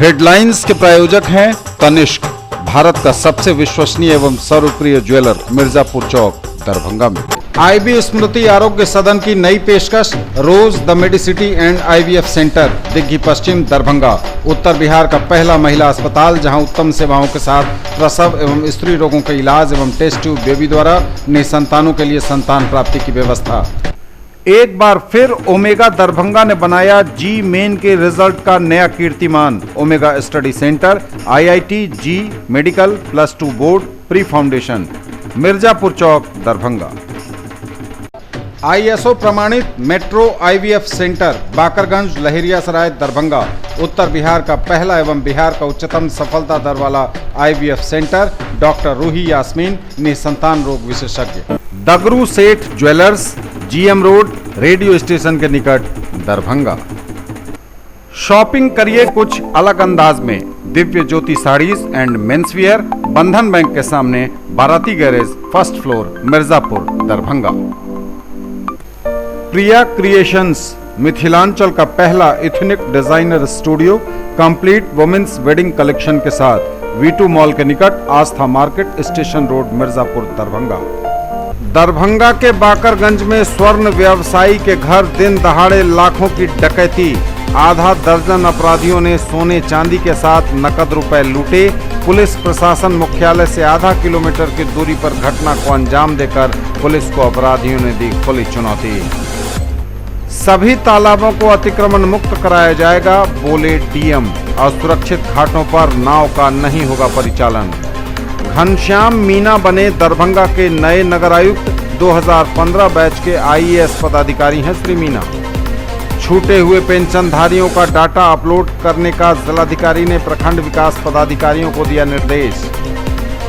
Headlines के प्रायोजक हैं तनिष्क, भारत का सबसे विश्वसनीय एवं सर्वप्रिय ज्वेलर, मिर्जापुर चौक, दरभंगा में। आईबी स्मृति आरोग्य सदन की नई पेशकश, rose the medicity and IVF centre, Digghi Paschim, Darbhanga. उत्तर बिहार का पहला महिला अस्पताल जहां उत्तम सेवाओं के साथ प्रसव एवं स्त्री रोगों के इलाज एवं टेस्ट ट्यूब बेबी द्वारा निसंतानों के लिए संतान प्राप्ति की व्यवस्था। एक बार फिर ओमेगा दरभंगा ने बनाया जी मेन के रिजल्ट का नया कीर्तिमान। Omega study centre, IIT JEE medical +2 board, pre foundation, Mirzapur Chowk, Darbhanga. ISO प्रमाणित metro IVF centre, Bakarganj, Laheriasarai, Darbhanga. उत्तर बिहार का पहला एवं बिहार का उच्चतम सफलता दर वाला IVF centre. Doctor Ruhi Yasmin, निसंतान रोग विशेषज्ञ। Dagru Seth jewellers, GM road, radio station के निकट, दरभंगा। शॉपिंग करिए कुछ अलग अंदाज में। दिव्य ज्योति साड़ीज एंड मेंसवियर, बंधन बैंक के सामने, Barati garage, first floor, Mirzapur, Darbhanga. Priya creations, Mithilanchal का पहला ethnic designer studio, complete women's wedding collection के साथ, V2 मॉल के निकट, Aastha market, station road, Mirzapur, Darbhanga. Darbhanga के बाकरगंज में स्वर्ण व्यवसायी के घर दिन दहाड़े लाखों की डकैती। आधा दर्जन अपराधियों ने सोने चांदी के साथ नकद रुपए लूटे। पुलिस प्रशासन मुख्यालय से आधा किलोमीटर की दूरी पर घटना को अंजाम देकर पुलिस को अपराधियों ने दी खुली चुनौती। सभी तालाबों को अतिक्रमण मुक्त कराया जाएगा, बोले डीएम। असुरक्षित घाटों पर नाव का नहीं होगा परिचालन। घनश्याम मीना बने दरभंगा के नए नगर आयुक्त। 2015 बैच के आईएएस पदाधिकारी हैं श्री मीना। छूटे हुए पेंशनधारियों का डाटा अपलोड करने का जिलाधिकारी ने प्रखंड विकास पदाधिकारियों को दिया निर्देश।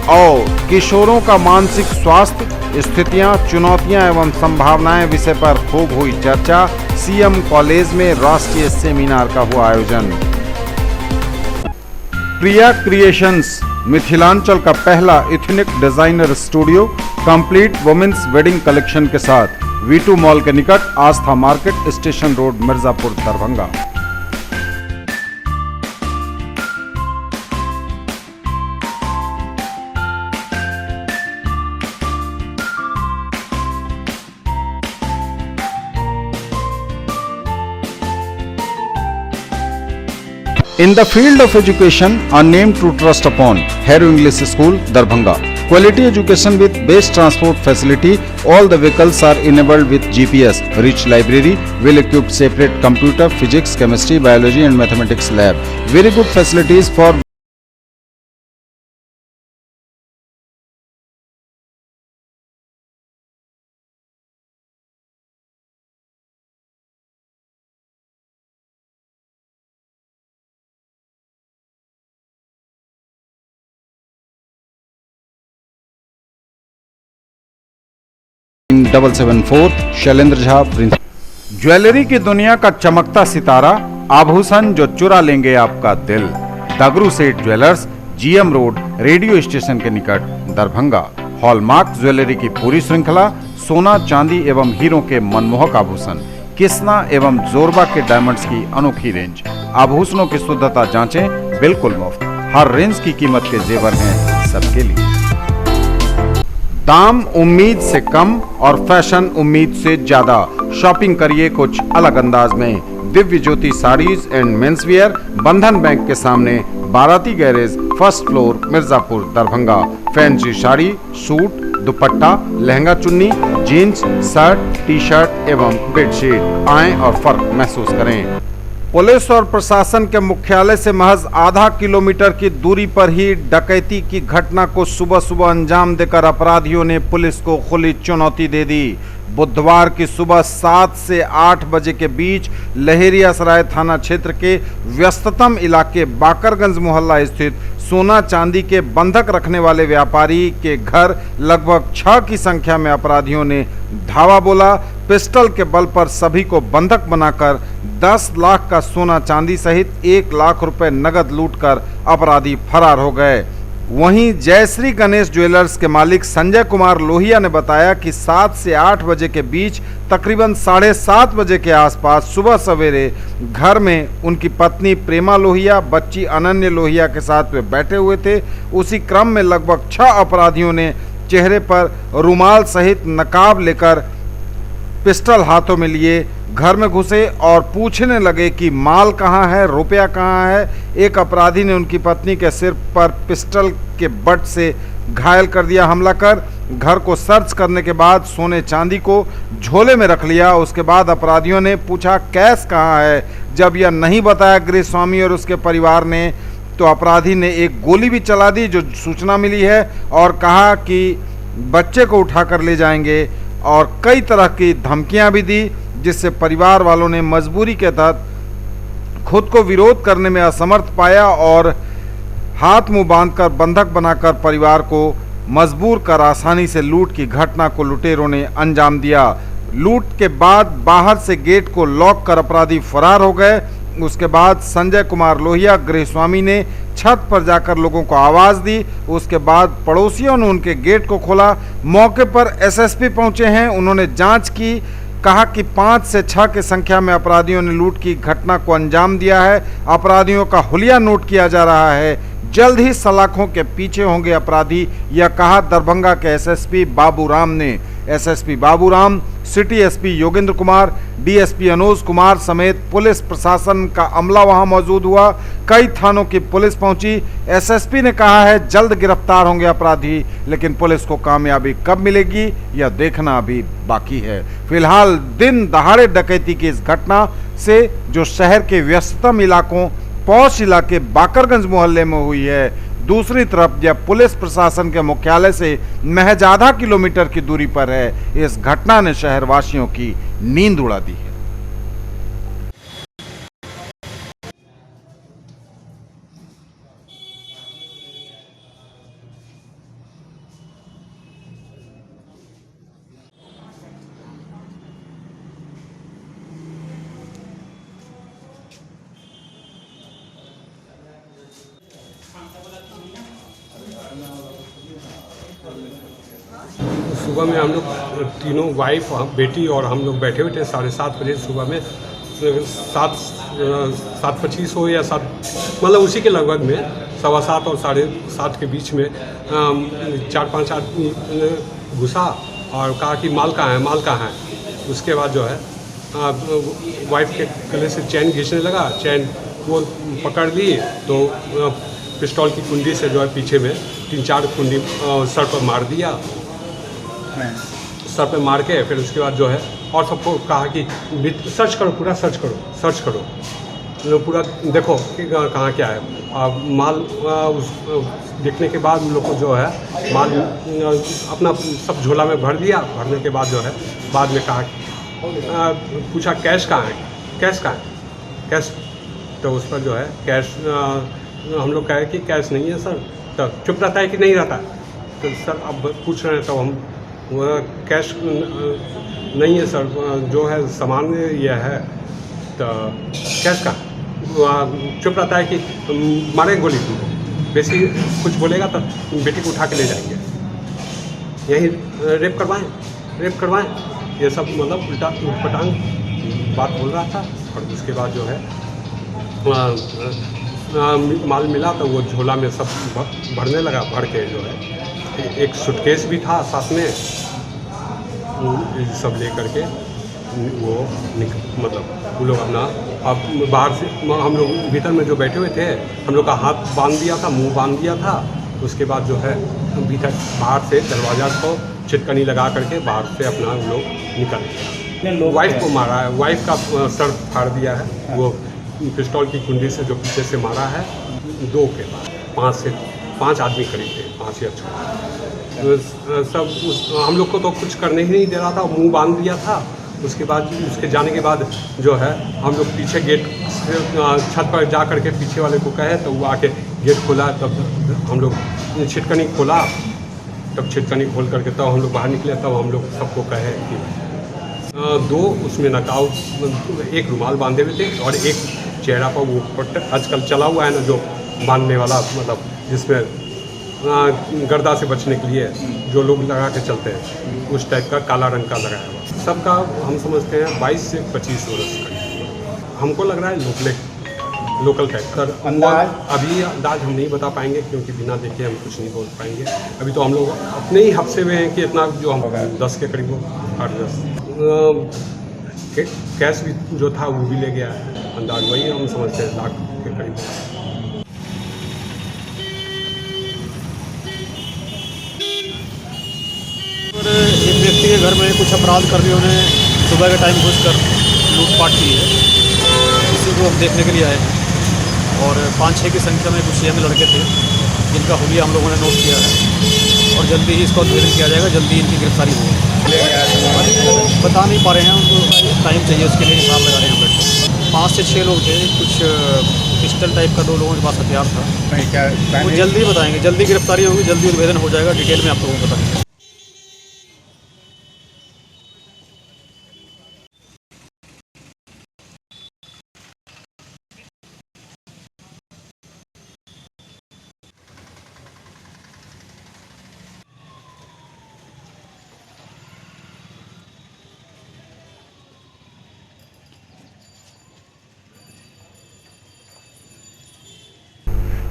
और किशोरों का मानसिक स्वास्थ्य, स्थितियां, चुनौतियां एवं संभावनाएं विषय पर खूब हुई चर्चा। सीएम कॉलेज में राष्ट्रीय सेमिनार का हुआ आयोजन। प्रिया क्रिएशंस, मिथिलांचल का पहला ethnic designer studio, complete women's wedding collection के साथ, V2 मॉल के निकट, Aastha market, station road, Mirzapur, Darbhanga. In the field of education, a name to trust upon, Hero English School, Darbhanga. Quality education with best transport facility. All the vehicles are enabled with GPS. Rich library, well-equipped separate computer, physics, chemistry, biology and mathematics lab. Very good facilities for in 774 Shailendra Jha Prince. Jewellery की दुनिया का चमकता सितारा, आभूषण जो चुरा लेंगे आपका दिल। दगरू Seth jewellers, GM road, radio station के निकट, दरभंगा। हॉलमार्क ज्वेलरी की पूरी श्रृंखला, सोना, चांदी एवं हीरों के मनमोहक आभूषण, किस्ना एवं जोरबा के डायमंड्स की अनोखी रेंज। आभूषणों की शुद्धता जांचें, बिल्कुल मुफ्त। हर रेंज की कीमत के जेवर हैं सबके लिए। दाम उम्मीद से कम और फैशन उम्मीद से ज्यादा। शॉपिंग करिए कुछ अलग अंदाज में। दिव्य ज्योति साड़ीज एंड मेंसवियर, बंधन बैंक के सामने, Barati garage, first floor, Mirzapur, Darbhanga. Fancy sari, suit, दुपट्टा, लहंगा चुन्नी, जीन्स, शर्ट, टी शर्ट एवं बेडशीट। आएं और फर्क महसूस करें। पुलिस और प्रशासन के मुख्यालय से महज आधा किलोमीटर की दूरी पर ही डकैती की घटना को सुबह सुबह अंजाम देकर अपराधियों ने पुलिस को खुली चुनौती दे दी। बुधवार की सुबह 7 से 8 बजे के बीच लहेरियासराय थाना क्षेत्र के व्यस्ततम इलाके बाकरगंज मोहल्ला स्थित सोना चांदी के बंधक रखने वाले व्यापारी के घर लगभग 6 की संख्या में अपराधियों ने धावा बोला। पिस्टल के बल पर सभी को बंधक बनाकर 10 लाख का सोना चांदी सहित 1 लाख रुपए नगद लूटकर अपराधी फरार हो गए। वहीं जयश्री गणेश ज्वेलर्स के मालिक संजय कुमार लोहिया ने बताया कि 7 से 8 बजे के बीच तकरीबन 7:30 बजे के आसपास सुबह सवेरे घर में उनकी पत्नी प्रेमा लोहिया, बच्ची अनन्य लोहिया के साथ वे बैठे हुए थे। उसी क्रम में लगभग 6 अपराधियों ने चेहरे पर रुमाल सहित नकाब लेकर पिस्टल हाथों में लिए घर में घुसे और पूछने लगे कि माल कहाँ है, रुपया कहाँ है। एक अपराधी ने उनकी पत्नी के सिर पर पिस्टल के बट से घायल कर दिया। हमला कर घर को सर्च करने के बाद सोने चांदी को झोले में रख लिया। उसके बाद अपराधियों ने पूछा कैश कहाँ है। जब यह नहीं बताया गृह स्वामी और उसके परिवार ने, तो अपराधी ने एक गोली भी चला दी जो सूचना मिली है, और कहा कि बच्चे को उठा कर ले जाएंगे, और कई तरह की धमकियां भी दी, जिससे परिवार वालों ने मजबूरी के तहत खुद को विरोध करने में असमर्थ पाया और हाथ मुंह बांधकर बंधक बनाकर परिवार को मजबूर कर आसानी से लूट की घटना को लुटेरों ने अंजाम दिया। लूट के बाद बाहर से गेट को लॉक कर अपराधी फरार हो गए। उसके बाद संजय कुमार लोहिया गृह स्वामी ने छत पर जाकर लोगों को आवाज दी। उसके बाद पड़ोसियों ने उनके गेट को खोला। मौके पर एसएसपी पहुंचे हैं। उन्होंने जांच की। कहा कि 5 से 6 की संख्या में अपराधियों ने लूट की घटना को अंजाम दिया है। अपराधियों का हुलिया नोट किया जा रहा है। जल्द ही सलाखों के पीछे होंगे अपराधी, यह कहा दरभंगा के एसएसपी बाबूराम ने। SSP Baburam, city SP Yogendra Kumar, DSP Anuj Kumar समेत पुलिस प्रशासन का अमला वहां मौजूद हुआ। कई थानों की पुलिस पहुंची। एसएसपी ने कहा है जल्द गिरफ्तार होंगे अपराधी, लेकिन पुलिस को कामयाबी कब मिलेगी यह देखना अभी बाकी है। फिलहाल दिन दहाड़े डकैती की इस घटना से जो शहर के व्यस्ततम इलाकों पौष इलाके बाकरगंज मोहल्ले में हुई है, दूसरी तरफ यह पुलिस प्रशासन के मुख्यालय से महज आधा किलोमीटर की दूरी पर है। इस घटना ने शहरवासियों की नींद उड़ा दी है। सुबह में हम लोग तीनों वाइफ, बेटी और हम लोग बैठे हुए थे 7:30 बजे सुबह में। 7:25 हो या 7, मतलब उसी के लगभग में 7:15 और 7:30 के बीच में 4-5 आदमी घुसा और कहा कि माल कहाँ है, माल कहाँ है। उसके बाद जो है वाइफ के गले से चैन खींचने लगा। चैन वो पकड़ ली तो पिस्तौल की कुंडी से जो है पीछे में 3-4 कुंडी सर पर मार दिया। सर पे मार के फिर उसके बाद जो है और सबको कहा कि सर्च करो, पूरा सर्च करो, पूरा देखो कि कहाँ क्या है। माल देखने के बाद उन लोग को जो है माल अपना सब झोला में भर दिया। भरने के बाद जो है बाद में कहा पूछा कैश कहाँ है, कैश। तो उस पर जो है कैश हम लोग कहे कि कैश नहीं है सर। तो चुप रहता है कि नहीं रहता। तो सर अब पूछ रहे हैं तो हम कैश नहीं है सर, जो है सामान यह है। तो कैश का चुप रहता है कि मारे गोली तुमको, बेसी कुछ बोलेगा तो बेटी को उठा के ले जाएंगे, यही रेप करवाएं। ये सब मतलब उल्टा पटांग बात बोल रहा था। और उसके बाद जो है माल मिला तो वो झोला में सब भरने लगा। भर के जो है एक सूटकेस भी था साथ में, सब ले करके वो मतलब वो लोग अपना अब बाहर से, हम लोग भीतर में जो बैठे हुए थे हम लोग का हाथ बांध दिया था, मुंह बांध दिया था। उसके बाद जो है भीतर बाहर से दरवाज़ा को छिटकनी लगा करके बाहर से अपना वो लोग निकल गया। वाइफ को मारा है, वाइफ का सर फाड़ दिया है। वो पिस्तौल की कुंडी से जो पीछे से मारा है। 2 के बाद 5 आदमी करीब थे, 5 या 6। सब हम लोग को तो कुछ करने ही नहीं दे रहा था, मुंह बांध दिया था। उसके बाद उसके जाने के बाद जो है हम लोग पीछे गेट छत पर जा करके पीछे वाले को कहे तो वो आके गेट खोला। तब हम लोग छिटकनी खोला, तब छिटकनी खोल करके तब हम लोग बाहर निकले। तब हम लोग सबको कहे कि 2 उसमें नकाउ, एक रुमाल बांधे हुए थे और एक चेहरा पर वो आजकल चला हुआ है ना जो बांधने वाला, मतलब जिसमें गर्दा से बचने के लिए जो लोग लगा के चलते हैं उस टाइप का काला रंग का लगाया हुआ। सबका हम समझते हैं 22 से 25 वर्ष का। हमको लग रहा है लोकल टाइप का अंदाज। अभी अंदाज हम नहीं बता पाएंगे क्योंकि बिना देखे हम कुछ नहीं बोल पाएंगे। अभी तो हम लोग अपने ही हफ्ते में हैं कि इतना जो हम 10 के करीब 8-10 कैश भी जो था वो भी ले गया है। अंदाज वही हम समझते हैं लाख के करीब। एक व्यक्ति के घर में कुछ अपराधकर्मियों ने सुबह के टाइम घुसकर लूटपाट की है। इसी को हम देखने के लिए आए हैं और 5-6 की संख्या में कुछ यंग लड़के थे जिनका हुलिया हम लोगों ने नोट किया है और जल्दी ही इसका उद्भेदन किया जाएगा। जल्दी इनकी गिरफ्तारी होगी। बता नहीं पा रहे हैं, उनको टाइम चाहिए उसके लिए हिसाब लगा रहे हैं। बैठ 5 से 6 लोग थे। कुछ पिस्टल टाइप का 2 लोगों के पास हथियार था। वो जल्दी बताएंगे, जल्दी गिरफ्तारी होगी, जल्दी उद्भेदन हो जाएगा। डिटेल में आप लोगों को बताएंगे।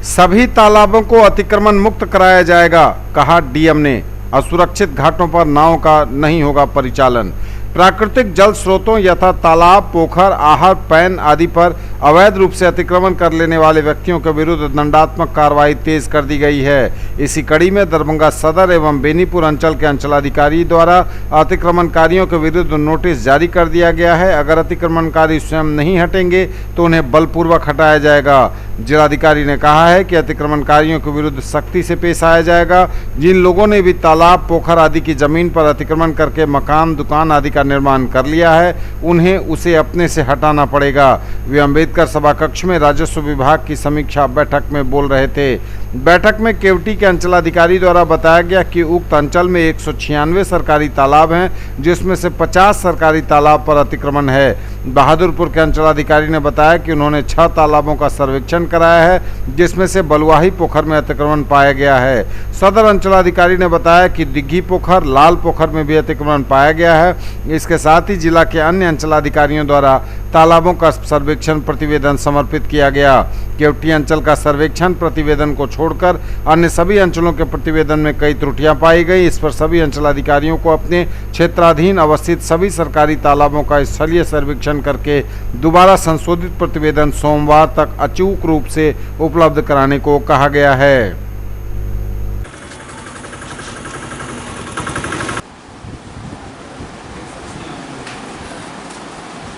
सभी तालाबों को अतिक्रमण मुक्त कराया जाएगा, कहा डीएम ने। असुरक्षित घाटों पर नाव का नहीं होगा परिचालन। प्राकृतिक जल स्रोतों यथा तालाब, पोखर, आहर, पैन आदि पर अवैध रूप से अतिक्रमण कर लेने वाले व्यक्तियों के विरुद्ध दंडात्मक कार्रवाई तेज कर दी गई है। इसी कड़ी में दरभंगा सदर एवं बेनीपुर अंचल के अंचलाधिकारी द्वारा अतिक्रमणकारियों के विरुद्ध नोटिस जारी कर दिया गया है। अगर अतिक्रमणकारी स्वयं नहीं हटेंगे तो उन्हें बलपूर्वक हटाया जाएगा। जिलाधिकारी ने कहा है कि अतिक्रमणकारियों के विरुद्ध सख्ती से पेश आया जाएगा। जिन लोगों ने भी तालाब, पोखर आदि की जमीन पर अतिक्रमण करके मकान, दुकान आदि का निर्माण कर लिया है, उन्हें उसे अपने से हटाना पड़ेगा। वे अम्बेडकर सभा कक्ष में राजस्व विभाग की समीक्षा बैठक में बोल रहे थे। बैठक में केवटी के अंचलाधिकारी द्वारा बताया गया कि उक्त अंचल में 196 सरकारी तालाब हैं, जिसमें से 50 सरकारी तालाब पर अतिक्रमण है। बहादुरपुर के अंचलाधिकारी ने बताया कि उन्होंने 6 तालाबों का सर्वेक्षण कराया है, जिसमें से बलुआही पोखर में अतिक्रमण पाया गया है। सदर अंचलाधिकारी ने बताया कि दिग्घी पोखर, लाल पोखर में भी अतिक्रमण पाया गया है। इसके साथ ही जिला के अन्य अंचलाधिकारियों द्वारा तालाबों का सर्वेक्षण प्रतिवेदन समर्पित किया गया। केवटी अंचल का सर्वेक्षण प्रतिवेदन को छोड़कर अन्य सभी अंचलों के प्रतिवेदन में कई त्रुटियां पाई गई। इस पर सभी अंचलाधिकारियों को अपने क्षेत्राधीन अवस्थित सभी सरकारी तालाबों का स्थलीय सर्वेक्षण करके दोबारा संशोधित प्रतिवेदन सोमवार तक अचूक रूप से उपलब्ध कराने को कहा गया है।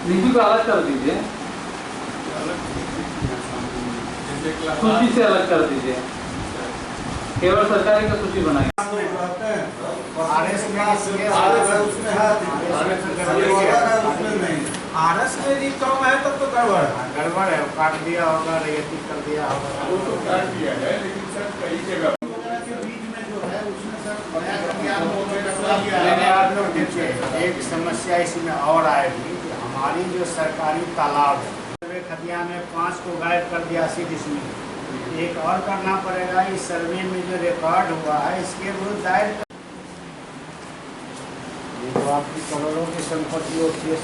रिव्यू का अलग कर दीजिए, सूची से अलग कर दीजिए, केवल सरकारी का सूची बनाइए। आरएस में यदि कम है तब तो गड़बड़ है, काट दिया होगा, रियायती कर दिया होगा। वो तो काट दिया है, लेकिन सर कई जगह के बीच में जो है उसमें सर एक समस्या इसमें और आएगी। हमारी जो सरकारी तालाब है, खतिया में 5 को गायब कर दिया इसमें एक और करना पड़ेगा। इस सर्वे में जो रिकॉर्ड हुआ है इसके विरुद्ध दायर तो आपकी करोड़ों की संपत्ति होती है।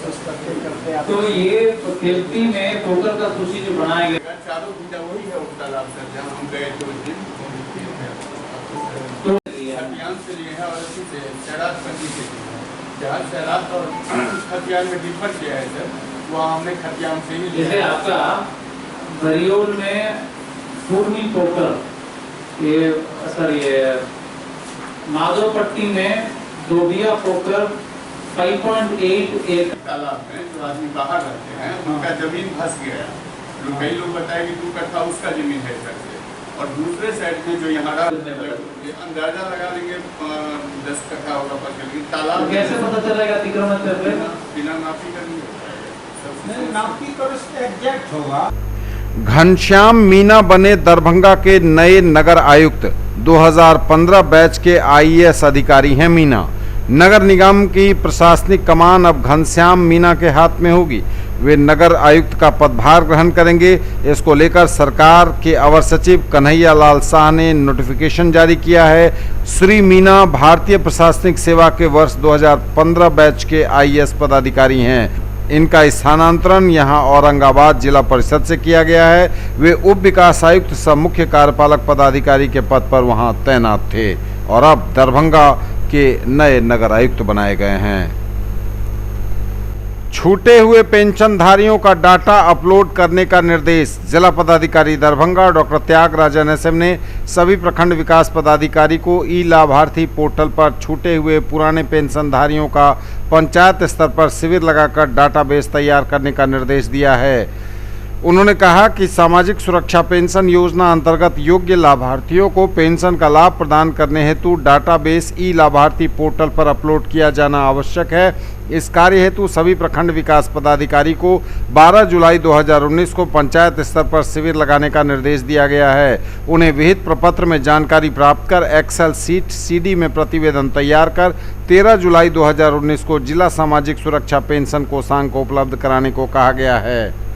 तो ये केवटी में पोखर का सूची जो बनाया गया चारों बीटा वही है उस तालाब से जहाँ हम गए थे उस दिन, तो अभियान से लिए है और इसी से शराब बंदी से जहाँ शराब और खतियान में डिफर किया है सर, वहाँ हमने खतियान से ही जैसे आपका दरियोल में पूर्वी पोखर, ये सर ये माधोपट्टी में दोबिया पोखर 5.8 एकड़ तालाब में जो आदमी बाहर रहते हैं उनका जमीन फंस गया है। कई लोग बताए कि 2 कट्ठा उसका जमीन है सर से, और दूसरे साइड में जो यहाँ अंदाजा लगा लेंगे 10 कट्ठा होगा पर तालाब। तो कैसे पता चलेगा अतिक्रमण कर रहे हैं? बिना नापी करेंगे, नापी कर उससे एग्जैक्ट होगा। घनश्याम मीना बने दरभंगा के नए नगर आयुक्त। 2015 बैच के आईएएस अधिकारी हैं मीना। नगर निगम की प्रशासनिक कमान अब घनश्याम मीना के हाथ में होगी। वे नगर आयुक्त का पदभार ग्रहण करेंगे। इसको लेकर सरकार के अवर सचिव कन्हैया लाल शाह ने नोटिफिकेशन जारी किया है। श्री मीना भारतीय प्रशासनिक सेवा के वर्ष 2015 बैच के आईएएस पदाधिकारी हैं। इनका स्थानांतरण यहां औरंगाबाद जिला परिषद से किया गया है। वे उप विकास आयुक्त सह मुख्य कार्यपालक पदाधिकारी के पद पर वहां तैनात थे और अब दरभंगा के नए नगर आयुक्त बनाए गए हैं। छूटे हुए पेंशनधारियों का डाटा अपलोड करने का निर्देश। जिला पदाधिकारी दरभंगा डॉक्टर त्यागराजन एसएम ने सभी प्रखंड विकास पदाधिकारी को ई लाभार्थी पोर्टल पर छूटे हुए पुराने पेंशनधारियों का पंचायत स्तर पर शिविर लगाकर डाटाबेस तैयार करने का निर्देश दिया है। उन्होंने कहा कि सामाजिक सुरक्षा पेंशन योजना अंतर्गत योग्य लाभार्थियों को पेंशन का लाभ प्रदान करने हेतु डाटाबेस ई लाभार्थी पोर्टल पर अपलोड किया जाना आवश्यक है। इस कार्य हेतु सभी प्रखंड विकास पदाधिकारी को 12 जुलाई 2019 को पंचायत स्तर पर शिविर लगाने का निर्देश दिया गया है। उन्हें विहित प्रपत्र में जानकारी प्राप्त कर एक्सेल सीट सीडी में प्रतिवेदन तैयार कर 13 जुलाई 2019 को जिला सामाजिक सुरक्षा पेंशन कोषांग को उपलब्ध कराने को कहा गया है।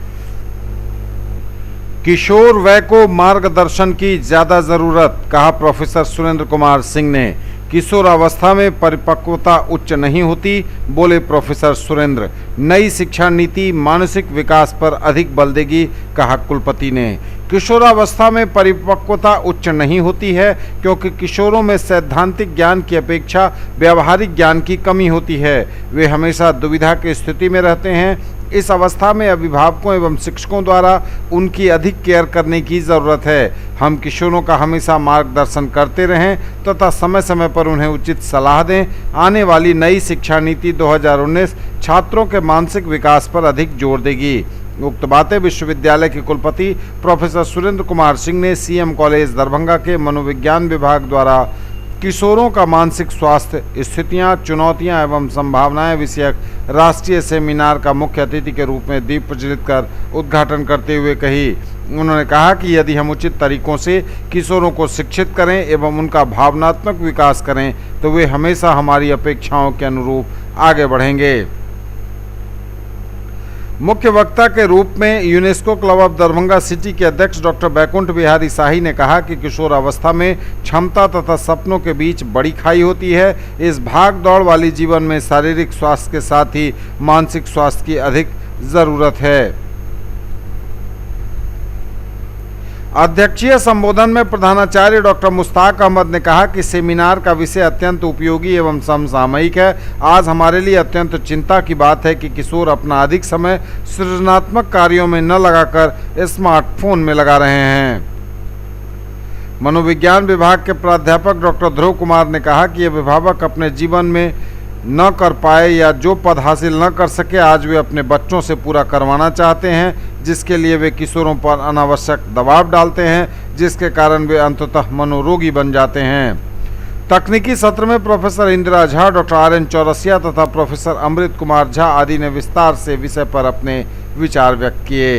किशोर वय को मार्गदर्शन की ज्यादा जरूरत, कहा प्रोफेसर सुरेंद्र कुमार सिंह ने। किशोरावस्था में परिपक्वता उच्च नहीं होती, बोले प्रोफेसर सुरेंद्र। नई शिक्षा नीति मानसिक विकास पर अधिक बल देगी, कहा कुलपति ने। किशोरावस्था में परिपक्वता उच्च नहीं होती है क्योंकि किशोरों में सैद्धांतिक ज्ञान की अपेक्षा व्यावहारिक ज्ञान की कमी होती है। वे हमेशा दुविधा की स्थिति में रहते हैं। इस अवस्था में अभिभावकों एवं शिक्षकों द्वारा उनकी अधिक केयर करने की ज़रूरत है। हम किशोरों का हमेशा मार्गदर्शन करते रहें तथा समय समय पर उन्हें उचित सलाह दें। आने वाली नई शिक्षा नीति 2019 छात्रों के मानसिक विकास पर अधिक जोर देगी। उक्त बातें विश्वविद्यालय के कुलपति प्रोफेसर सुरेंद्र कुमार सिंह ने सीएम कॉलेज दरभंगा के मनोविज्ञान विभाग द्वारा किशोरों का मानसिक स्वास्थ्य स्थितियां, चुनौतियां एवं संभावनाएं विषयक राष्ट्रीय सेमिनार का मुख्य अतिथि के रूप में दीप प्रज्वलित कर उद्घाटन करते हुए कही। उन्होंने कहा कि यदि हम उचित तरीकों से किशोरों को शिक्षित करें एवं उनका भावनात्मक विकास करें तो वे हमेशा हमारी अपेक्षाओं के अनुरूप आगे बढ़ेंगे। मुख्य वक्ता के रूप में UNESCO club of Darbhanga city के अध्यक्ष डॉक्टर बैकुंठ बिहारी शाही ने कहा कि किशोर अवस्था में क्षमता तथा सपनों के बीच बड़ी खाई होती है। इस भाग दौड़ वाली जीवन में शारीरिक स्वास्थ्य के साथ ही मानसिक स्वास्थ्य की अधिक जरूरत है। अध्यक्षीय संबोधन में प्रधानाचार्य डॉक्टर मुश्ताक अहमद ने कहा कि सेमिनार का विषय अत्यंत उपयोगी एवं समसामयिक है। आज हमारे लिए अत्यंत चिंता की बात है कि किशोर अपना अधिक समय सृजनात्मक कार्यों में न लगाकर स्मार्टफोन में लगा रहे हैं। मनोविज्ञान विभाग के प्राध्यापक डॉक्टर ध्रुव कुमार ने कहा कि अभिभावक अपने जीवन में न कर पाए या जो पद हासिल न कर सके आज वे अपने बच्चों से पूरा करवाना चाहते हैं, जिसके लिए वे किशोरों पर अनावश्यक दबाव डालते हैं, जिसके कारण वे अंततः मनोरोगी बन जाते हैं। तकनीकी सत्र में professor Indira Jha, doctor RN Chaurasia तथा प्रोफेसर अमृत कुमार झा आदि ने विस्तार से विषय पर अपने विचार व्यक्त किए।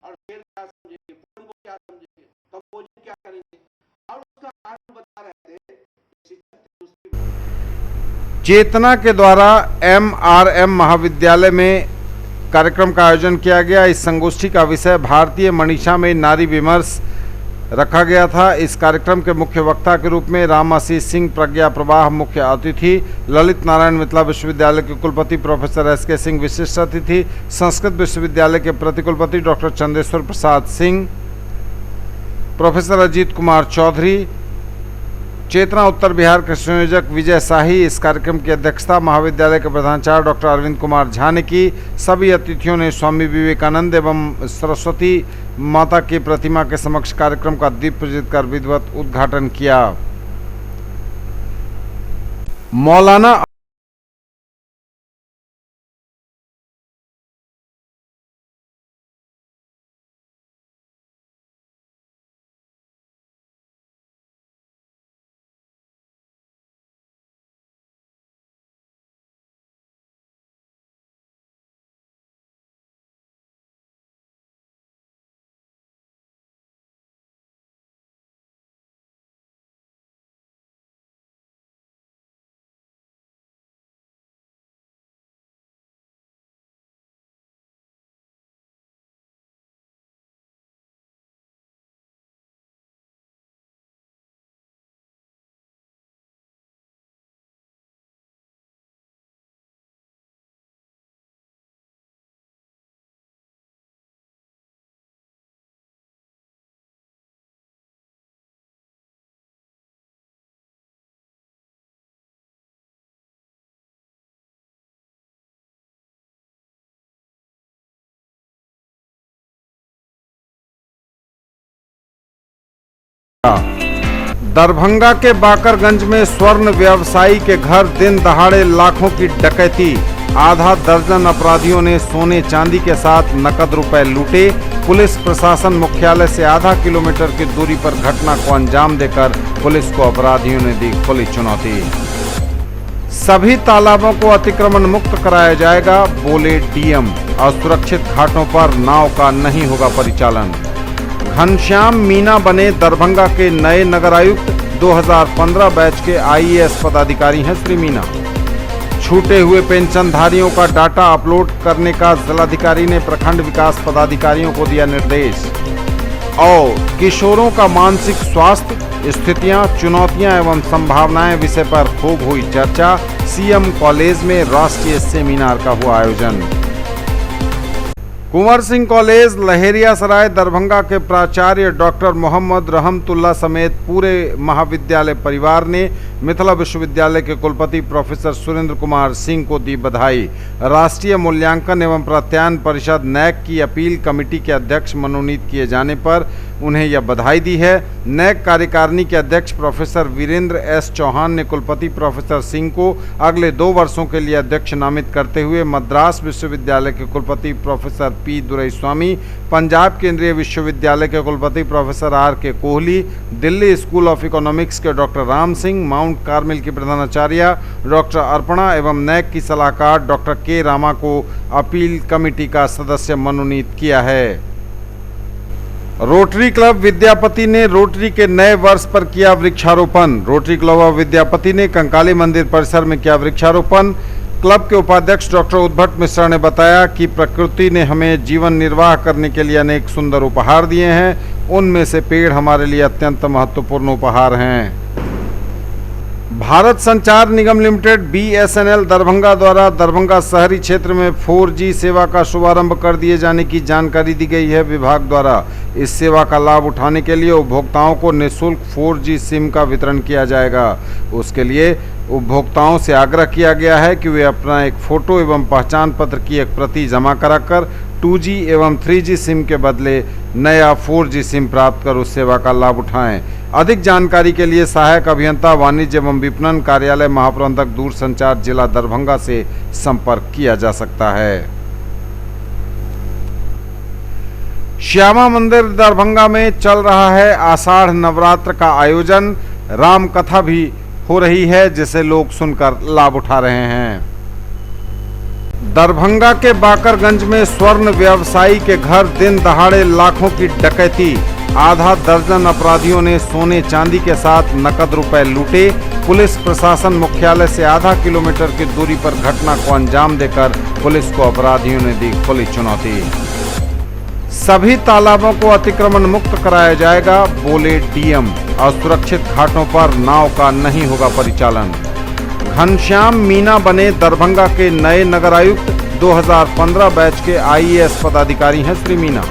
और खेल क्या समझेंगे, कंपोजिंग क्या करेंगे और उसका कारण बता चेतना के द्वारा MRM महाविद्यालय में कार्यक्रम का आयोजन किया गया। इस संगोष्ठी का विषय भारतीय मनीषा में नारी विमर्श रखा गया था। इस कार्यक्रम के मुख्य वक्ता के रूप में राम आशीष सिंह प्रज्ञा प्रवाह मुख्य अतिथि, ललित नारायण मिथिला विश्वविद्यालय के कुलपति प्रोफेसर SK सिंह विशिष्ट अतिथि, संस्कृत विश्वविद्यालय के प्रतिकुलपति डॉक्टर चंदेश्वर प्रसाद सिंह, प्रोफेसर अजीत कुमार चौधरी, चेतना उत्तर बिहार के संयोजक विजय शाही। इस कार्यक्रम की अध्यक्षता महाविद्यालय के प्रधानाचार्य डॉक्टर अरविंद कुमार झा ने की। सभी अतिथियों ने स्वामी विवेकानंद एवं सरस्वती माता की प्रतिमा के समक्ष कार्यक्रम का दीप प्रज्वलित कर विधिवत उद्घाटन किया। मौलाना दरभंगा के बाकरगंज में स्वर्ण व्यवसायी के घर दिन दहाड़े लाखों की डकैती। आधा दर्जन अपराधियों ने सोने चांदी के साथ नकद रुपए लूटे। पुलिस प्रशासन मुख्यालय से आधा किलोमीटर की दूरी पर घटना को अंजाम देकर पुलिस को अपराधियों ने दी खुली चुनौती। सभी तालाबों को अतिक्रमण मुक्त कराया जाएगा, बोले DM। असुरक्षित घाटों पर नाव का नहीं होगा परिचालन। घनश्याम मीना बने दरभंगा के नए नगर आयुक्त। 2015 बैच के IAS पदाधिकारी हैं श्री मीना। छूटे हुए पेंशनधारियों का डाटा अपलोड करने का जिलाधिकारी ने प्रखंड विकास पदाधिकारियों को दिया निर्देश। और किशोरों का मानसिक स्वास्थ्य, स्थितियां, चुनौतियां एवं संभावनाएं विषय पर खूब हुई चर्चा। CM कॉलेज में राष्ट्रीय सेमिनार का हुआ आयोजन। कुंवर सिंह कॉलेज लहेरियासराय दरभंगा के प्राचार्य डॉक्टर मोहम्मद रहमतुल्लाह समेत पूरे महाविद्यालय परिवार ने मिथिला विश्वविद्यालय के कुलपति प्रोफेसर सुरेंद्र कुमार सिंह को दी बधाई। राष्ट्रीय मूल्यांकन एवं प्रत्यायन परिषद NAAC की अपील कमेटी के अध्यक्ष मनोनीत किए जाने पर उन्हें यह बधाई दी है। NAAC कार्यकारिणी के अध्यक्ष प्रोफेसर वीरेंद्र S चौहान ने कुलपति प्रोफेसर सिंह को अगले 2 वर्षों के लिए अध्यक्ष नामित करते हुए मद्रास विश्वविद्यालय के कुलपति प्रोफेसर P दुरईस्वामी, पंजाब केंद्रीय विश्वविद्यालय के कुलपति professor R.K. Kohli, Delhi school of economics के doctor Ram Singh, Mount Carmel की प्रधानाचार्य डॉक्टर अर्पणा एवं NAAC की सलाहकार डॉक्टर K. रामा को अपील कमेटी का सदस्य मनोनीत किया है। रोटरी क्लब विद्यापति ने रोटरी के नए वर्ष पर किया वृक्षारोपण। रोटरी क्लब ऑफ विद्यापति ने कंकाली मंदिर परिसर में किया वृक्षारोपण। क्लब के उपाध्यक्ष डॉक्टर उद्भट मिश्रा ने बताया कि प्रकृति ने हमें जीवन निर्वाह करने के लिए अनेक सुंदर उपहार दिए हैं, उनमें से पेड़ हमारे लिए अत्यंत महत्वपूर्ण उपहार हैं। भारत संचार निगम लिमिटेड BSNL दरभंगा द्वारा दरभंगा शहरी क्षेत्र में 4G सेवा का शुभारंभ कर दिए जाने की जानकारी दी गई है। विभाग द्वारा इस सेवा का लाभ उठाने के लिए उपभोक्ताओं को निःशुल्क 4G सिम का वितरण किया जाएगा। उसके लिए उपभोक्ताओं से आग्रह किया गया है कि वे अपना एक फोटो एवं पहचान पत्र की एक प्रति जमा कराकर 2G एवं 3G सिम के बदले नया 4G सिम प्राप्त कर उस सेवा का लाभ उठाएं। अधिक जानकारी के लिए सहायक अभियंता वाणिज्य एवं विपणन कार्यालय महाप्रबंधक दूरसंचार जिला दरभंगा से संपर्क किया जा सकता है। श्यामा मंदिर दरभंगा में चल रहा है आषाढ़ नवरात्र का आयोजन। राम कथा भी हो रही है जिसे लोग सुनकर लाभ उठा रहे हैं। दरभंगा के बाकरगंज में स्वर्ण व्यवसायी के घर दिन दहाड़े लाखों की डकैती। आधा दर्जन अपराधियों ने सोने चांदी के साथ नकद रुपए लूटे। पुलिस प्रशासन मुख्यालय से आधा किलोमीटर की दूरी पर घटना को अंजाम देकर पुलिस को अपराधियों ने दी खुली चुनौती। सभी तालाबों को अतिक्रमण मुक्त कराया जाएगा, बोले डीएम। असुरक्षित घाटों पर नाव का नहीं होगा परिचालन। घनश्याम मीना बने दरभंगा के नए नगर आयुक्त। 2015 बैच के आईएएस पदाधिकारी हैं श्री मीना।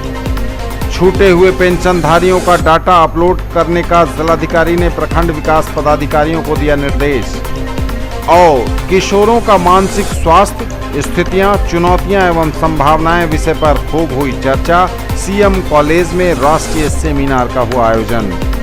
छूटे हुए पेंशनधारियों का डाटा अपलोड करने का जिलाधिकारी ने प्रखंड विकास पदाधिकारियों को दिया निर्देश। और किशोरों का मानसिक स्वास्थ्य, स्थितियां, चुनौतियां एवं संभावनाएं विषय पर खूब हुई चर्चा। सीएम कॉलेज में राष्ट्रीय सेमिनार का हुआ आयोजन।